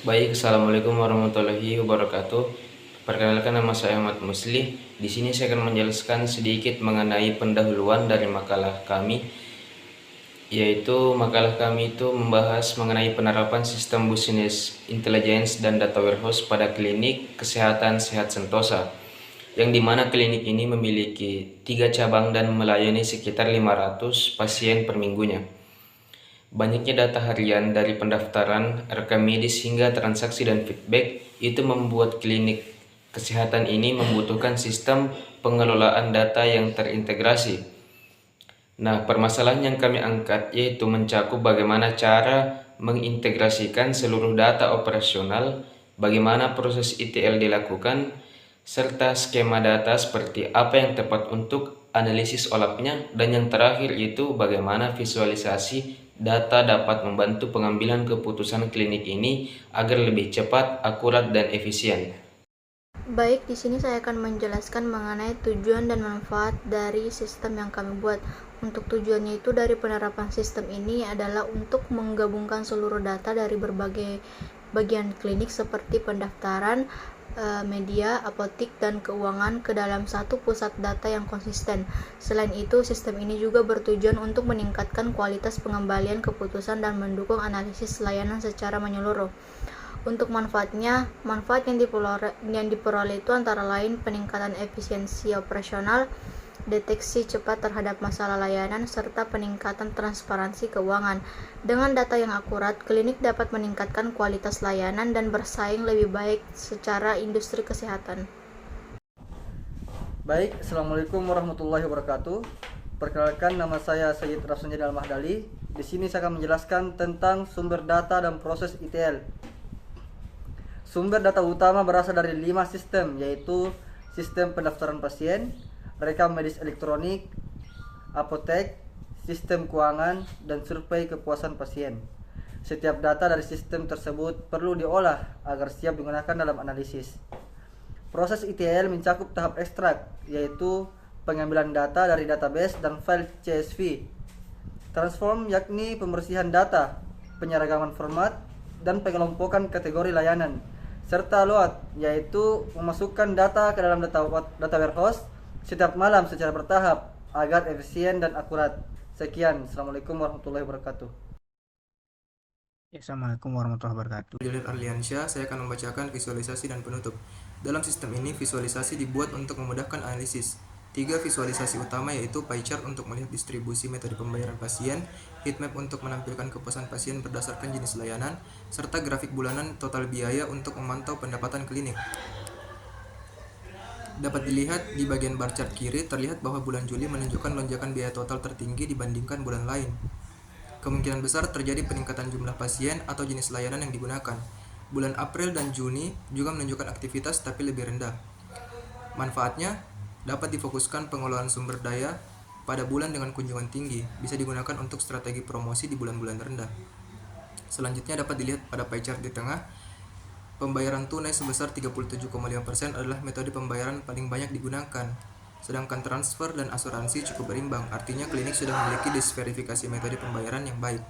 Baik, assalamualaikum warahmatullahi wabarakatuh. Perkenalkan, nama saya Ahmad Musli. Di sini saya akan menjelaskan sedikit mengenai pendahuluan dari makalah kami, yaitu makalah kami itu membahas mengenai penerapan sistem business intelligence dan data warehouse pada klinik kesehatan Sehat Sentosa, yang dimana klinik ini memiliki 3 cabang dan melayani sekitar 500 pasien per minggunya. Banyaknya data harian dari pendaftaran, rekam medis hingga transaksi dan feedback itu membuat klinik kesehatan ini membutuhkan sistem pengelolaan data yang terintegrasi. Nah, permasalahan yang kami angkat yaitu mencakup bagaimana cara mengintegrasikan seluruh data operasional, bagaimana proses ETL dilakukan, serta skema data seperti apa yang tepat untuk analisis OLAP-nya, dan yang terakhir itu bagaimana visualisasi data dapat membantu pengambilan keputusan klinik ini agar lebih cepat, akurat, dan efisien. Baik, di sini saya akan menjelaskan mengenai tujuan dan manfaat dari sistem yang kami buat. Untuk tujuannya itu dari penerapan sistem ini adalah untuk menggabungkan seluruh data dari berbagai bagian klinik seperti pendaftaran, media, apotik, dan keuangan ke dalam satu pusat data yang konsisten. Selain itu, sistem ini juga bertujuan untuk meningkatkan kualitas pengembalian keputusan dan mendukung analisis layanan secara menyeluruh. Untuk manfaat yang diperoleh itu antara lain peningkatan efisiensi operasional, deteksi cepat terhadap masalah layanan, serta peningkatan transparansi keuangan. Dengan data yang akurat, klinik dapat meningkatkan kualitas layanan dan bersaing lebih baik secara industri kesehatan. Baik, assalamualaikum warahmatullahi wabarakatuh. Perkenalkan, nama saya Sayyid Rafsanjani Al-Mahdali. Di sini saya akan menjelaskan tentang sumber data dan proses ETL. Sumber data utama berasal dari 5 sistem, yaitu sistem pendaftaran pasien, rekam medis elektronik, apotek, sistem keuangan, dan survei kepuasan pasien. Setiap data dari sistem tersebut perlu diolah agar siap digunakan dalam analisis. Proses ETL mencakup tahap ekstrak, yaitu pengambilan data dari database dan file CSV. Transform yakni pembersihan data, penyeragaman format, dan pengelompokan kategori layanan. Serta load, yaitu memasukkan data ke dalam data warehouse setiap malam secara bertahap agar efisien dan akurat. Sekian, Assalamualaikum warahmatullahi wabarakatuh. Assalamualaikum warahmatullahi wabarakatuh. Julian Arliansyah, saya akan membacakan visualisasi dan penutup. Dalam sistem ini, visualisasi dibuat untuk memudahkan analisis. 3 visualisasi utama yaitu pie chart untuk melihat distribusi metode pembayaran pasien, heat map untuk menampilkan kepuasan pasien berdasarkan jenis layanan, serta grafik bulanan total biaya untuk memantau pendapatan klinik. Dapat dilihat di bagian bar chart kiri, terlihat bahwa bulan Juli menunjukkan lonjakan biaya total tertinggi dibandingkan bulan lain. Kemungkinan besar terjadi peningkatan jumlah pasien atau jenis layanan yang digunakan. Bulan April dan Juni juga menunjukkan aktivitas tapi lebih rendah. Manfaatnya, dapat difokuskan pengelolaan sumber daya pada bulan dengan kunjungan tinggi, bisa digunakan untuk strategi promosi di bulan-bulan rendah. Selanjutnya dapat dilihat pada pie chart di tengah, pembayaran tunai sebesar 37,5% adalah metode pembayaran paling banyak digunakan. Sedangkan transfer dan asuransi cukup berimbang, artinya klinik sudah memiliki disverifikasi metode pembayaran yang baik.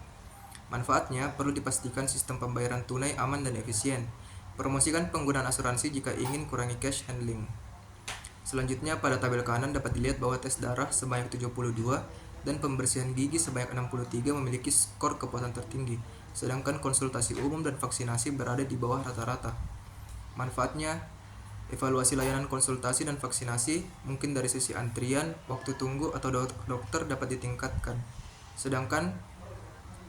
Manfaatnya, perlu dipastikan sistem pembayaran tunai aman dan efisien. Promosikan penggunaan asuransi jika ingin kurangi cash handling. Selanjutnya, pada tabel kanan dapat dilihat bahwa tes darah sebanyak 72 dan pembersihan gigi sebanyak 63 memiliki skor kepuasan tertinggi, sedangkan konsultasi umum dan vaksinasi berada di bawah rata-rata. Manfaatnya, evaluasi layanan konsultasi dan vaksinasi mungkin dari sisi antrian, waktu tunggu, atau dokter dapat ditingkatkan. Sedangkan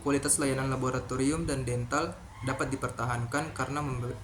kualitas layanan laboratorium dan dental dapat dipertahankan karena memberi